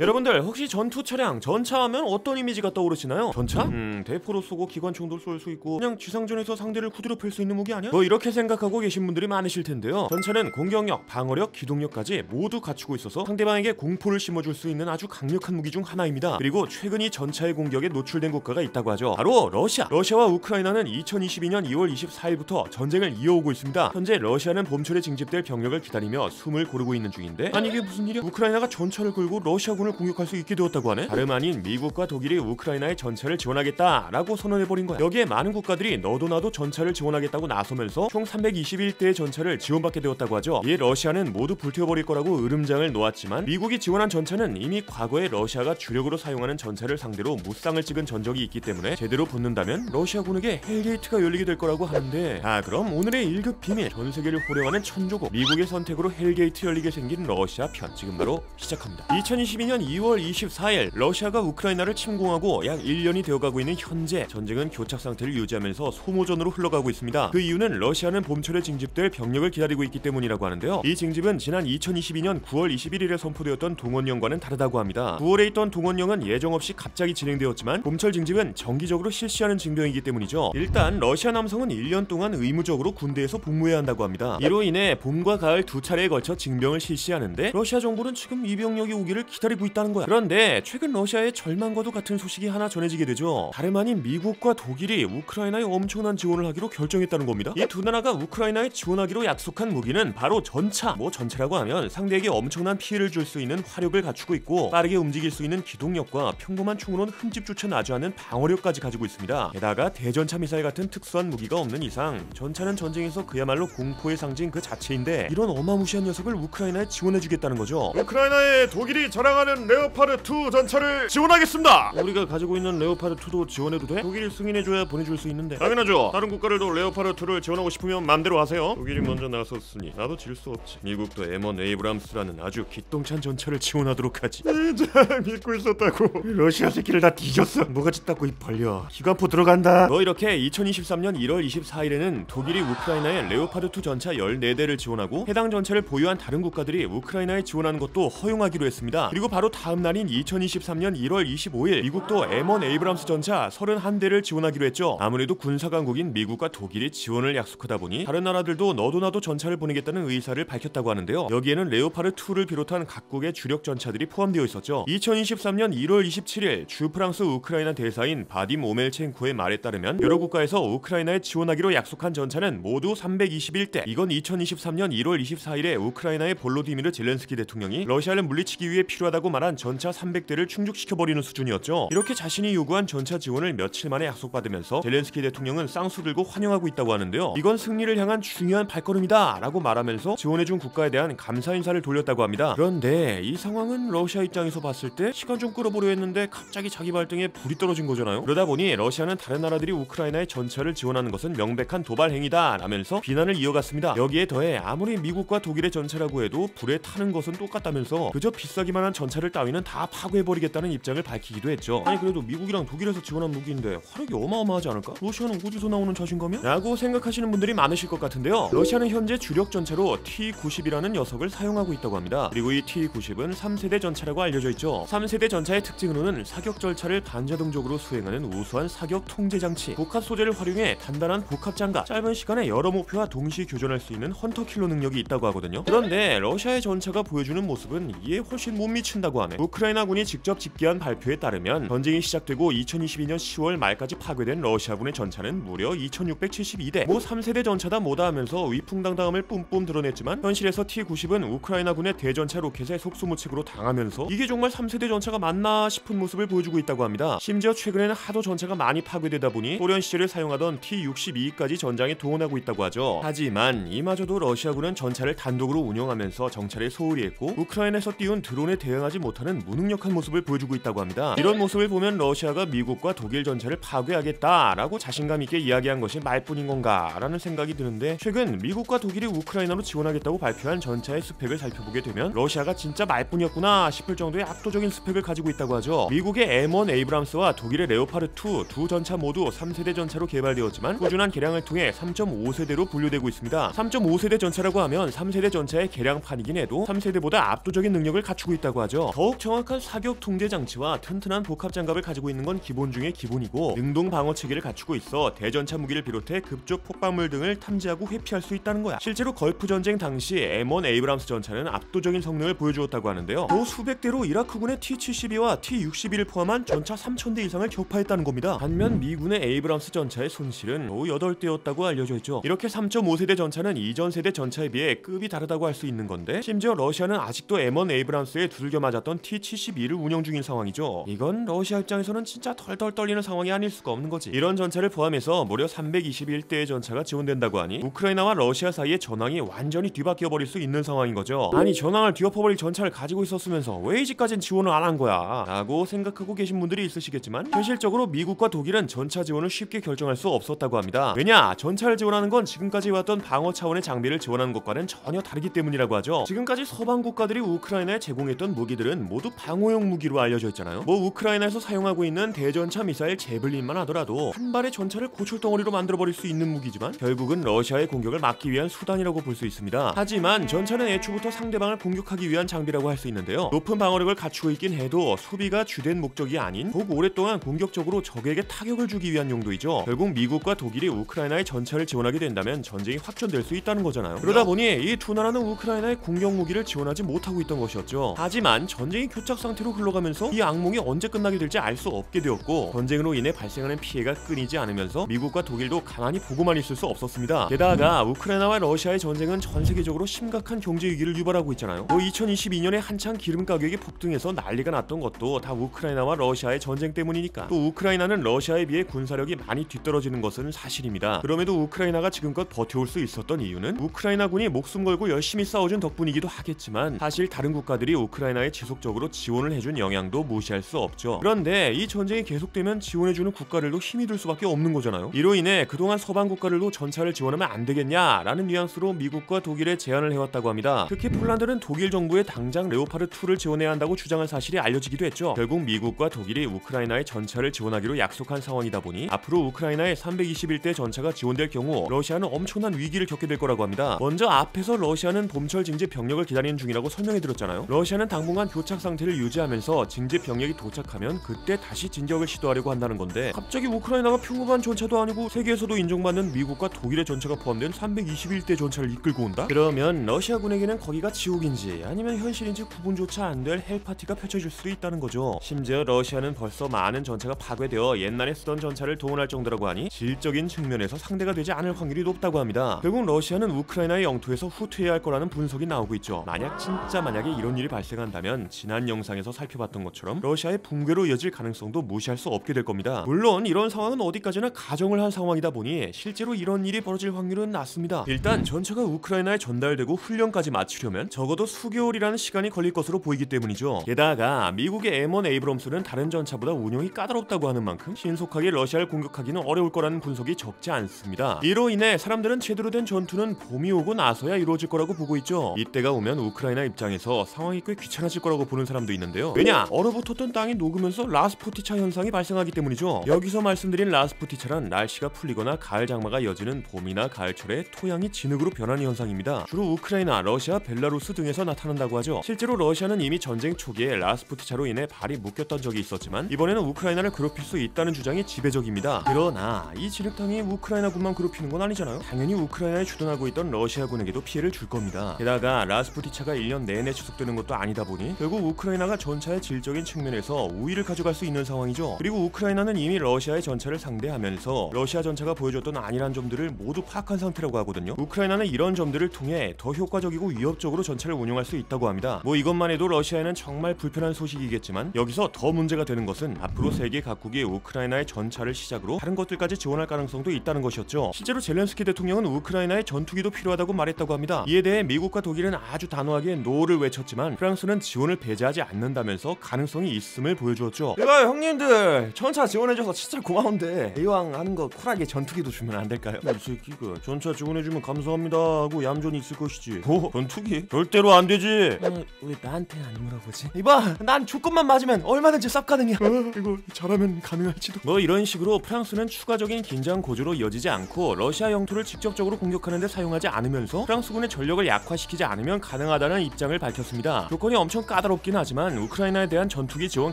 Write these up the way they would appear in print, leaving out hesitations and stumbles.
여러분들 혹시 전투 차량, 전차하면 어떤 이미지가 떠오르시나요? 전차? 대포로 쏘고 기관총도 쏠 수 있고 그냥 지상전에서 상대를 후드려 팰 수 있는 무기 아니야? 뭐 이렇게 생각하고 계신 분들이 많으실 텐데요. 전차는 공격력, 방어력, 기동력까지 모두 갖추고 있어서 상대방에게 공포를 심어줄 수 있는 아주 강력한 무기 중 하나입니다. 그리고 최근 이 전차의 공격에 노출된 국가가 있다고 하죠. 바로 러시아! 러시아와 우크라이나는 2022년 2월 24일부터 전쟁을 이어오고 있습니다. 현재 러시아는 봄철에 징집될 병력을 기다리며 숨을 고르고 있는 중인데, 아니 이게 무슨 일이야? 우크라이나가 전차를 끌고 러시아군을 공격할 수 있게 되었다고 하네? 다름 아닌 미국과 독일이 우크라이나의 전차를 지원하겠다라고 선언해버린 거야. 여기에 많은 국가들이 너도 나도 전차를 지원하겠다고 나서면서 총 321대의 전차를 지원받게 되었다고 하죠. 이에 러시아는 모두 불태워버릴 거라고 으름장을 놓았지만, 미국이 지원한 전차는 이미 과거에 러시아가 주력으로 사용하는 전차를 상대로 무쌍을 찍은 전적이 있기 때문에 제대로 붙는다면 러시아군에게 헬게이트가 열리게 될 거라고 하는데, 그럼 오늘의 1급 비밀, 전세계를 호령하는 천조국 미국의 선택으로 헬게이트 열리게 생긴 러시아 편 지금 바로 시작합니다. 2022년 2월 24일 러시아가 우크라이나를 침공하고 약 1년이 되어가고 있는 현재 전쟁은 교착 상태를 유지하면서 소모전으로 흘러가고 있습니다. 그 이유는 러시아는 봄철에 징집될 병력을 기다리고 있기 때문이라고 하는데요. 이 징집은 지난 2022년 9월 21일에 선포되었던 동원령과는 다르다고 합니다. 9월에 있던 동원령은 예정 없이 갑자기 진행되었지만, 봄철 징집은 정기적으로 실시하는 징병이기 때문이죠. 일단 러시아 남성은 1년 동안 의무적으로 군대에서 복무해야 한다고 합니다. 이로 인해 봄과 가을 두 차례에 걸쳐 징병을 실시하는데, 러시아 정부는 지금 이 병력이 오기를 기다리고 있다는 거야. 그런데 최근 러시아의 절망과도 같은 소식이 하나 전해지게 되죠. 다름 아닌 미국과 독일이 우크라이나에 엄청난 지원을 하기로 결정했다는 겁니다. 이 두 나라가 우크라이나에 지원하기로 약속한 무기는 바로 전차. 전차라고 하면 상대에게 엄청난 피해를 줄 수 있는 화력을 갖추고 있고, 빠르게 움직일 수 있는 기동력과 평범한 총으로는 흠집조차 나지 않는 방어력까지 가지고 있습니다. 게다가 대전차 미사일 같은 특수한 무기가 없는 이상 전차는 전쟁에서 그야말로 공포의 상징 그 자체인데, 이런 어마무시한 녀석을 우크라이나에 지원해주겠다는 거죠. 우크라이나에 독일이 자랑하는 레오파드2 전차를 지원하겠습니다. 우리가 가지고 있는 레오파드2도 지원해도 돼? 독일이 승인해줘야 보내줄 수 있는데. 당연하죠. 다른 국가들도 레오파드2를 지원하고 싶으면 맘대로 하세요. 독일이 먼저 나섰으니 나도 질 수 없지. 미국도 M1 에이브람스라는 아주 기똥찬 전차를 지원하도록 하지. 진짜 믿고 있었다고. 러시아 새끼를 다 뒤졌어. 뭐가 짓다고 입 벌려. 기관포 들어간다. 이렇게 2023년 1월 24일에는 독일이 우크라이나에 레오파드2 전차 14대를 지원하고, 해당 전차를 보유한 다른 국가들이 우크라이나에 지원하는 것도 허용하기로 했습니다. 그리고 바로 다음 날인 2023년 1월 25일 미국도 M1 에이브람스 전차 31대를 지원하기로 했죠. 아무래도 군사강국인 미국과 독일이 지원을 약속하다 보니 다른 나라들도 너도 나도 전차를 보내겠다는 의사를 밝혔다고 하는데요. 여기에는 레오파드2를 비롯한 각국의 주력 전차들이 포함되어 있었죠. 2023년 1월 27일 주 프랑스 우크라이나 대사인 바딤 오멜첸코의 말에 따르면, 여러 국가에서 우크라이나에 지원하기로 약속한 전차는 모두 321대. 이건 2023년 1월 24일에 우크라이나의 볼로디미르 젤렌스키 대통령이 러시아를 물리치기 위해 필요하다고 말한 전차 300대를 충족시켜버리는 수준이었죠. 이렇게 자신이 요구한 전차 지원을 며칠 만에 약속받으면서 젤렌스키 대통령은 쌍수 들고 환영하고 있다고 하는데요. 이건 승리를 향한 중요한 발걸음이다 라고 말하면서 지원해준 국가에 대한 감사 인사를 돌렸다고 합니다. 그런데 이 상황은 러시아 입장에서 봤을 때 시간 좀 끌어보려 했는데 갑자기 자기 발등에 불이 떨어진 거잖아요. 그러다 보니 러시아는 다른 나라들이 우크라이나에 전차를 지원하는 것은 명백한 도발 행위다 라면서 비난을 이어갔습니다. 여기에 더해 아무리 미국과 독일의 전차라고 해도 불에 타는 것은 똑같다면서 그저 비싸기만 한 전차를 따위는 다 파괴해버리겠다는 입장을 밝히기도 했죠. 아니 그래도 미국이랑 독일에서 지원한 무기인데 화력이 어마어마하지 않을까? 러시아는 어디서 나오는 자신감이야? 라고 생각하시는 분들이 많으실 것 같은데요. 러시아는 현재 주력 전차로 T-90이라는 녀석을 사용하고 있다고 합니다. 그리고 이 T-90은 3세대 전차라고 알려져 있죠. 3세대 전차의 특징으로는 사격 절차를 반자동적으로 수행하는 우수한 사격 통제 장치, 복합 소재를 활용해 단단한 복합 장갑, 짧은 시간에 여러 목표와 동시 교전할 수 있는 헌터 킬러 능력이 있다고 하거든요. 그런데 러시아의 전차가 보여주는 모습은 이에 훨씬 못 미친다고 하네. 우크라이나군이 직접 집계한 발표에 따르면 전쟁이 시작되고 2022년 10월 말까지 파괴된 러시아군의 전차는 무려 2672대. 3세대 전차다 뭐다 하면서 위풍당당함을 뿜뿜 드러냈지만, 현실에서 T-90은 우크라이나군의 대전차 로켓에 속수무책으로 당하면서 이게 정말 3세대 전차가 맞나 싶은 모습을 보여주고 있다고 합니다. 심지어 최근에는 하도 전차가 많이 파괴되다 보니 소련 시절에 사용하던 T-62까지 전장에 동원하고 있다고 하죠. 하지만 이마저도 러시아군은 전차를 단독으로 운영하면서 정찰에 소홀히 했고, 우크라이나에서 띄운 드론에 대응하지 못하는 무능력한 모습을 보여주고 있다고 합니다. 이런 모습을 보면 러시아가 미국과 독일 전차를 파괴하겠다라고 자신감 있게 이야기한 것이 말뿐인 건가 라는 생각이 드는데, 최근 미국과 독일이 우크라이나로 지원하겠다고 발표한 전차의 스펙을 살펴보게 되면 러시아가 진짜 말뿐이었구나 싶을 정도의 압도적인 스펙을 가지고 있다고 하죠. 미국의 M1 에이브람스와 독일의 레오파드2 두 전차 모두 3세대 전차로 개발되었지만 꾸준한 개량을 통해 3.5세대로 분류되고 있습니다. 3.5세대 전차라고 하면 3세대 전차의 개량판이긴 해도 3세대보다 압도적인 능력을 갖추고 있다고 하죠. 있는데요. 더욱 정확한 사격 통제 장치와 튼튼한 복합 장갑을 가지고 있는 건 기본 중에 기본이고 능동 방어 체계를 갖추고 있어 대전차 무기를 비롯해 급적 폭발물 등을 탐지하고 회피할 수 있다는 거야. 실제로 걸프 전쟁 당시 M1 에이브람스 전차는 압도적인 성능을 보여주었다고 하는데요. 또 수백 대로 이라크군의 T-72와 T-62를 포함한 전차 3,000대 이상을 격파했다는 겁니다. 반면 미군의 에이브람스 전차의 손실은 8대였다고 알려져 있죠. 이렇게 3.5세대 전차는 이전 세대 전차에 비해 급이 다르다고 할 수 있는 건데 심지어 러시아는 아직도 M1 에이브람스에 두들겨 맞았던 T-72를 운영 중인 상황이죠. 이건 러시아 입장에서는 진짜 덜덜 떨리는 상황이 아닐 수가 없는 거지. 이런 전차를 포함해서 무려 321대의 전차가 지원된다고 하니 우크라이나와 러시아 사이의 전황이 완전히 뒤바뀌어 버릴 수 있는 상황인 거죠. 아니 전황을 뒤엎어버릴 전차를 가지고 있었으면서 왜 이제까진 지원을 안 한 거야 라고 생각하고 계신 분들이 있으시겠지만 현실적으로 미국과 독일은 전차 지원을 쉽게 결정할 수 없었다고 합니다. 왜냐? 전차를 지원하는 건 지금까지 해왔던 방어 차원의 장비를 지원하는 것과는 전혀 다르기 때문이라고 하죠. 지금까지 서방 국가들이 우크라이나에 제공했던 무기들은 모두 방어용 무기로 알려져 있잖아요. 뭐 우크라이나에서 사용하고 있는 대전차 미사일 제블린만 하더라도 한 발의 전차를 고철덩어리로 만들어버릴 수 있는 무기지만 결국은 러시아의 공격을 막기 위한 수단이라고 볼 수 있습니다. 하지만 전차는 애초부터 상대방을 공격하기 위한 장비라고 할 수 있는데요. 높은 방어력을 갖추고 있긴 해도 수비가 주된 목적이 아닌 더욱 오랫동안 공격적으로 적에게 타격을 주기 위한 용도이죠. 결국 미국과 독일이 우크라이나의 전차를 지원하게 된다면 전쟁이 확전될 수 있다는 거잖아요. 그러다 보니 이 두 나라는 우크라이나의 공격 무기를 지원하지 못하고 있던 것이었죠. 하지만 전쟁이 교착 상태로 흘러가면서 이 악몽이 언제 끝나게 될지 알 수 없게 되었고 전쟁으로 인해 발생하는 피해가 끊이지 않으면서 미국과 독일도 가만히 보고만 있을 수 없었습니다. 게다가 우크라이나와 러시아의 전쟁은 전 세계적으로 심각한 경제 위기를 유발하고 있잖아요. 2022년에 한창 기름 가격이 폭등해서 난리가 났던 것도 다 우크라이나와 러시아의 전쟁 때문이니까. 또 우크라이나는 러시아에 비해 군사력이 많이 뒤떨어지는 것은 사실입니다. 그럼에도 우크라이나가 지금껏 버텨올 수 있었던 이유는 우크라이나군이 목숨 걸고 열심히 싸워준 덕분이기도 하겠지만 사실 다른 국가들이 우크라이나에 지속적으로 지원을 해준 영향도 무시할 수 없죠. 그런데 이 전쟁이 계속되면 지원해주는 국가들도 힘이 들 수밖에 없는 거잖아요. 이로 인해 그동안 서방 국가들도 전차를 지원하면 안 되겠냐라는 뉘앙스로 미국과 독일에 제안을 해왔다고 합니다. 특히 폴란드는 독일 정부에 당장 레오파르 2를 지원해야 한다고 주장한 사실이 알려지기도 했죠. 결국 미국과 독일이 우크라이나의 전차를 지원하기로 약속한 상황이다 보니 앞으로 우크라이나에 321대 전차가 지원될 경우 러시아는 엄청난 위기를 겪게 될 거라고 합니다. 먼저 앞에서 러시아는 봄철 징집 병력을 기다리는 중이라고 설명해드렸잖아요. 러시아는 당분간 교착 상태를 유지하면서 징집 병력이 도착하면 그때 다시 진격을 시도하려고 한다는 건데 갑자기 우크라이나가 평범한 전차도 아니고 세계에서도 인정받는 미국과 독일의 전차가 포함된 321대 전차를 이끌고 온다? 그러면 러시아군에게는 거기가 지옥인지 아니면 현실인지 구분조차 안 될 헬파티가 펼쳐질 수도 있다는 거죠. 심지어 러시아는 벌써 많은 전차가 파괴되어 옛날에 쓰던 전차를 동원할 정도라고 하니 질적인 측면에서 상대가 되지 않을 확률이 높다고 합니다. 결국 러시아는 우크라이나의 영토에서 후퇴해야 할 거라는 분석이 나오고 있죠. 만약에 이런 일이 발생한다면 지난 영상에서 살펴봤던 것처럼 러시아의 붕괴로 이어질 가능성도 무시할 수 없게 될 겁니다. 물론 이런 상황은 어디까지나 가정을 한 상황이다 보니 실제로 이런 일이 벌어질 확률은 낮습니다. 일단 전차가 우크라이나에 전달되고 훈련까지 마치려면 적어도 수개월이라는 시간이 걸릴 것으로 보이기 때문이죠. 게다가 미국의 M1 에이브럼스는 다른 전차보다 운용이 까다롭다고 하는 만큼 신속하게 러시아를 공격하기는 어려울 거라는 분석이 적지 않습니다. 이로 인해 사람들은 제대로 된 전투는 봄이 오고 나서야 이루어질 거라고 보고 있죠. 이때가 오면 우크라이나 입장에서 상황이 꽤 귀찮아질 거라고 보는 사람도 있는데요. 왜냐? 얼어붙었던 땅이 녹으면서 라스푸티차 현상이 발생하기 때문이죠. 여기서 말씀드린 라스푸티차란 날씨가 풀리거나 가을 장마가 이어지는 봄이나 가을철에 토양이 진흙으로 변하는 현상입니다. 주로 우크라이나, 러시아, 벨라루스 등에서 나타난다고 하죠. 실제로 러시아는 이미 전쟁 초기에 라스푸티차로 인해 발이 묶였던 적이 있었지만 이번에는 우크라이나를 괴롭힐 수 있다는 주장이 지배적입니다. 그러나 이 진흙탕이 우크라이나군만 괴롭히는 건 아니잖아요. 당연히 우크라이나에 주둔하고 있던 러시아군에게도 피해를 줄 겁니다. 게다가 라스푸티차가 1년 내내 지속되는 것도 아니다 보니 결국 우크라이나가 전차의 질적인 측면에서 우위를 가져갈 수 있는 상황이죠. 그리고 우크라이나는 이미 러시아의 전차를 상대하면서 러시아 전차가 보여줬던 안일한 점들을 모두 파악한 상태라고 하거든요. 우크라이나는 이런 점들을 통해 더 효과적이고 위협적으로 전차를 운용할 수 있다고 합니다. 뭐 이것만 해도 러시아에는 정말 불편한 소식이겠지만 여기서 더 문제가 되는 것은 앞으로 세계 각국이 우크라이나의 전차를 시작으로 다른 것들까지 지원할 가능성도 있다는 것이었죠. 실제로 젤렌스키 대통령은 우크라이나에 전투기도 필요하다고 말했다고 합니다. 이에 대해 미국과 독일은 아주 단호하게 노를 외쳤지만 프랑스는 지원을 배제하지 않는다면서 가능성이 있음을 보여주었죠. 내가 형님들 전차 지원해줘서 진짜 고마운데 이왕 하는 거 쿨하게 전투기도 주면 안 될까요? 이 새끼가 전차 지원해주면 감사합니다 하고 얌전히 있을 것이지. 뭐? 전투기? 절대로 안 되지. 왜 나한테 안 물어보지? 이봐, 난 조건만 맞으면 얼마든지 쌉 가능이야. 이거 잘하면 가능할지도. 뭐 이런 식으로 프랑스는 추가적인 긴장 고조로 이어지지 않고 러시아 영토를 직접적으로 공격하는 데 사용하지 않으면서 프랑스군의 전력을 약화시키지 않으면 가능하다는 입장을 밝혔습니다. 조건이 엄청 까다롭긴 하지만 우크라이나에 대한 전투기 지원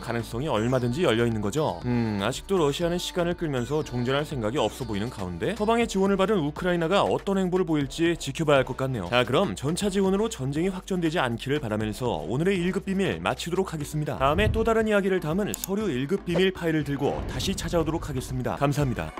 가능성이 얼마든지 열려있는 거죠. 아직도 러시아는 시간을 끌면서 종전할 생각이 없어 보이는 가운데 서방의 지원을 받은 우크라이나가 어떤 행보를 보일지 지켜봐야 할 것 같네요. 자, 그럼 전차 지원으로 전쟁이 확전되지 않기를 바라면서 오늘의 1급 비밀 마치도록 하겠습니다. 다음에 또 다른 이야기를 담은 서류 1급 비밀 파일을 들고 다시 찾아오도록 하겠습니다. 감사합니다.